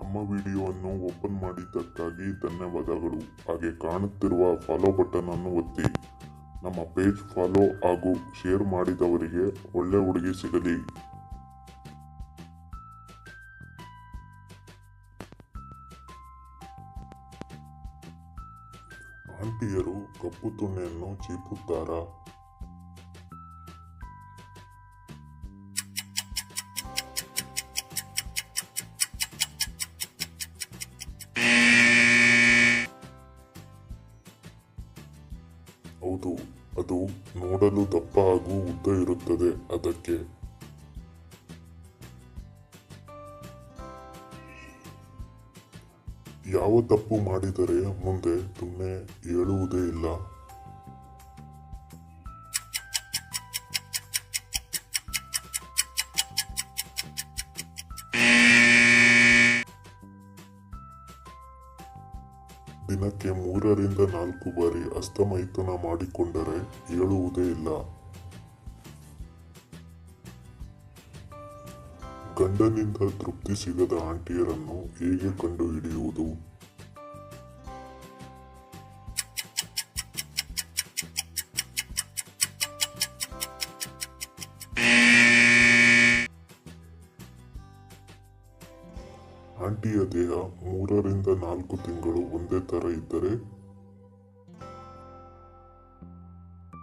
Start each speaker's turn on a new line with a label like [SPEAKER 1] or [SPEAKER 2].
[SPEAKER 1] ನಮ್ಮ ವಿಡಿಯೋವನ್ನು ಓಪನ್ ಮಾಡಿದ್ದಕ್ಕಾಗಿ ಧನ್ಯವಾದಗಳು. ಹಾಗೆ ಕಾಣುತ್ತಿರುವ ಫಾಲೋ ಬಟನ್ ಅನ್ನು ಒತ್ತಿ. ನಮ್ಮ ಪೇಜ್ ಫಾಲೋ ಹಾಗೂ ಶೇರ್ ಮಾಡಿದವರಿಗೆ ಒಳ್ಳೆ ಹುಡುಗಿ ಸಿಗಲಿ. ಆಂಟಿಯರು ಕಪ್ಪು ತುಣ್ಣೆಯನ್ನು ಚೀಪುತ್ತಾರಾ? ಹೌದು, ಅದು ನೋಡಲು ದಪ್ಪ ಹಾಗೂ ಉದ್ದ ಇರುತ್ತದೆ. ಅದಕ್ಕೆ ಯಾವ ತಪ್ಪು ಮಾಡಿದರೆ ಮುಂದೆ ತುಣ್ಣೆ ಹೇಳುವುದೇ ಇಲ್ಲ. ದಿನಕ್ಕೆ 3 ರಿಂದ 4 ಬಾರಿ ಹಸ್ತಮೈಥುನ ಮಾಡಿಕೊಂಡರೆ ಹೇಳುವುದೇ ಇಲ್ಲ. ಗಂಡನಿಂದ ತೃಪ್ತಿ ಸಿಗದ ಆಂಟಿಯರನ್ನು ಹೇಗೆ ಕಂಡುಹಿಡಿಯುವುದು? ಆಂಟಿಯ ದೇಹ 3 ರಿಂದ 4 ತಿಂಗಳು ಒಂದೇ ತರ ಇದ್ದರೆ